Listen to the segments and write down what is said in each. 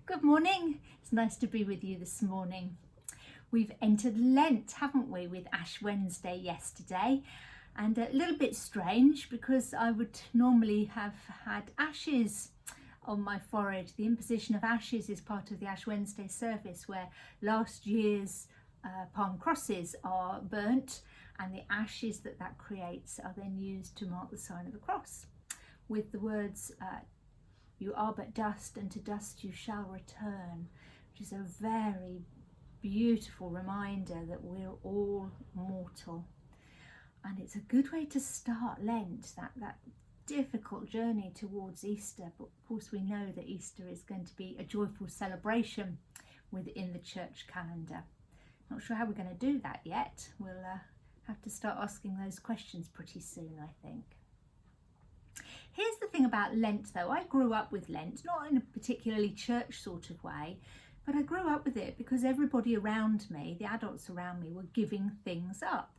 Good morning. It's nice to be with you this morning. We've entered Lent, haven't we, with Ash Wednesday yesterday, and a little bit strange because I would normally have had ashes on my forehead. The imposition of ashes is part of the Ash Wednesday service where last year's palm crosses are burnt, and the ashes that creates are then used to mark the sign of the cross with the words "You are but dust, and to dust you shall return," which is a very beautiful reminder that we're all mortal. And it's a good way to start Lent, that difficult journey towards Easter. But of course we know that Easter is going to be a joyful celebration within the church calendar. Not sure how we're going to do that yet. We'll have to start asking those questions pretty soon, I think. Here's the thing about Lent though. I grew up with Lent, not in a particularly church sort of way, but I grew up with it because everybody around me, the adults around me, were giving things up.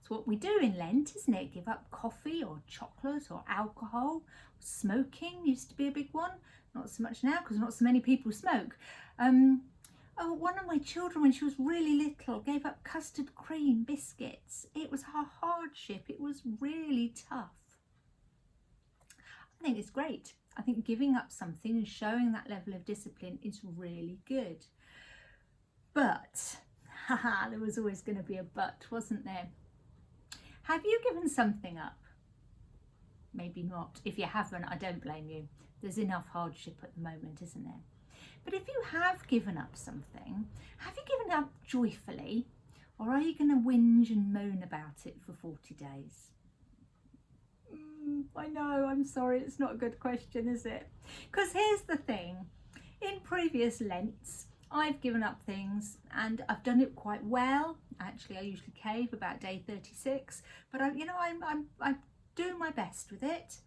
It's what we do in Lent, isn't it? Give up coffee or chocolate or alcohol. Smoking used to be a big one. Not so much now because not so many people smoke. One of my children, when she was really little, gave up custard cream biscuits. It was a hardship. It was really tough. I think it's great. I think giving up something and showing that level of discipline is really good. But, there was always going to be a but, wasn't there? Have you given something up? Maybe not. If you haven't, I don't blame you. There's enough hardship at the moment, isn't there? But if you have given up something, have you given up joyfully, or are you going to whinge and moan about it for 40 days? I know, I'm sorry, it's not a good question, is it? Because here's the thing. In previous Lents, I've given up things and I've done it quite well. Actually, I usually cave about day 36, but I'm doing my best with it.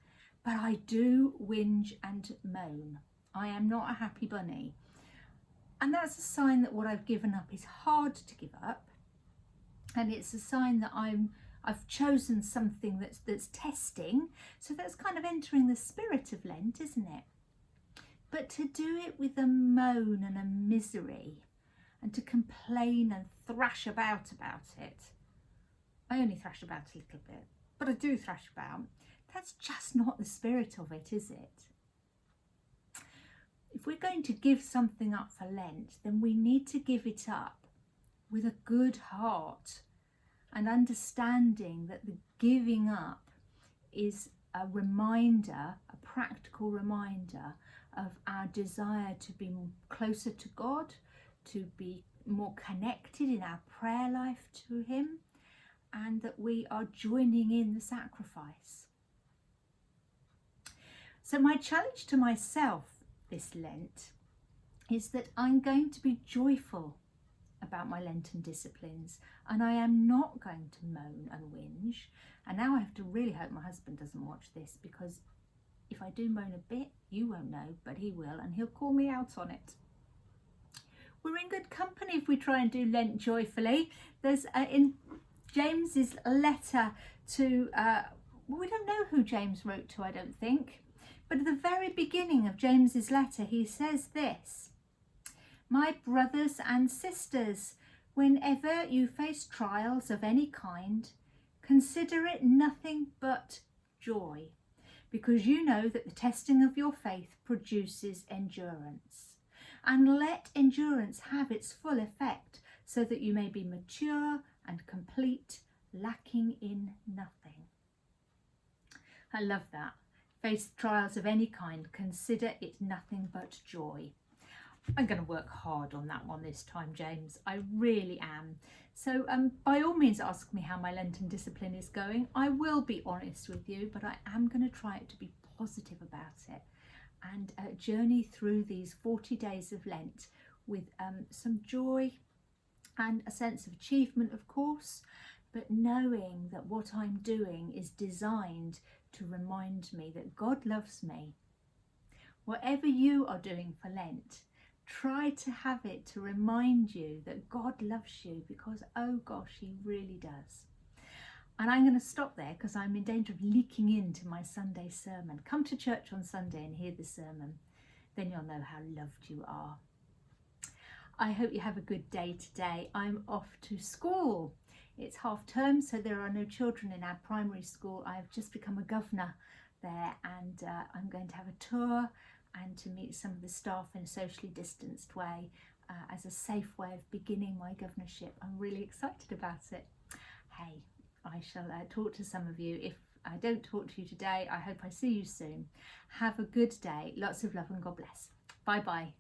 But I do whinge and moan. I am not a happy bunny. And that's a sign that what I've given up is hard to give up. And it's a sign that I've chosen something that's testing, so that's kind of entering the spirit of Lent, isn't it? But to do it with a moan and a misery, and to complain and thrash about it, I only thrash about a little bit, but I do thrash about, that's just not the spirit of it, is it? If we're going to give something up for Lent, then we need to give it up with a good heart, and understanding that the giving up is a reminder, a practical reminder of our desire to be closer to God, to be more connected in our prayer life to Him, and that we are joining in the sacrifice. So my challenge to myself this Lent is that I'm going to be joyful about my Lenten disciplines, and I am not going to moan and whinge. And now I have to really hope my husband doesn't watch this, because if I do moan a bit, you won't know, but he will, and he'll call me out on it. We're in good company if we try and do Lent joyfully. There's in James's letter to, we don't know who James wrote to, I don't think, but at the very beginning of James's letter, he says this: "My brothers and sisters, whenever you face trials of any kind, consider it nothing but joy, because you know that the testing of your faith produces endurance. And let endurance have its full effect, so that you may be mature and complete, lacking in nothing." I love that. Face trials of any kind, consider it nothing but joy. I'm going to work hard on that one this time, James. I really am. So by all means ask me how my Lenten discipline is going. I will be honest with you, but I am going to try to be positive about it and journey through these 40 days of Lent with some joy and a sense of achievement, of course, but knowing that what I'm doing is designed to remind me that God loves me. Whatever you are doing for Lent, try to have it to remind you that God loves you, because, oh gosh, He really does. And I'm going to stop there because I'm in danger of leaking into my Sunday sermon. Come to church on Sunday and hear the sermon. then you'll know how loved you are. I hope you have a good day today. I'm off to school. It's half term, so there are no children in our primary school. I've just become a governor there, and I'm going to have a tour and to meet some of the staff in a socially distanced way as a safe way of beginning my governorship. I'm really excited about it. Hey, I shall talk to some of you. If I don't talk to you today, I hope I see you soon. Have a good day. Lots of love and God bless. Bye bye.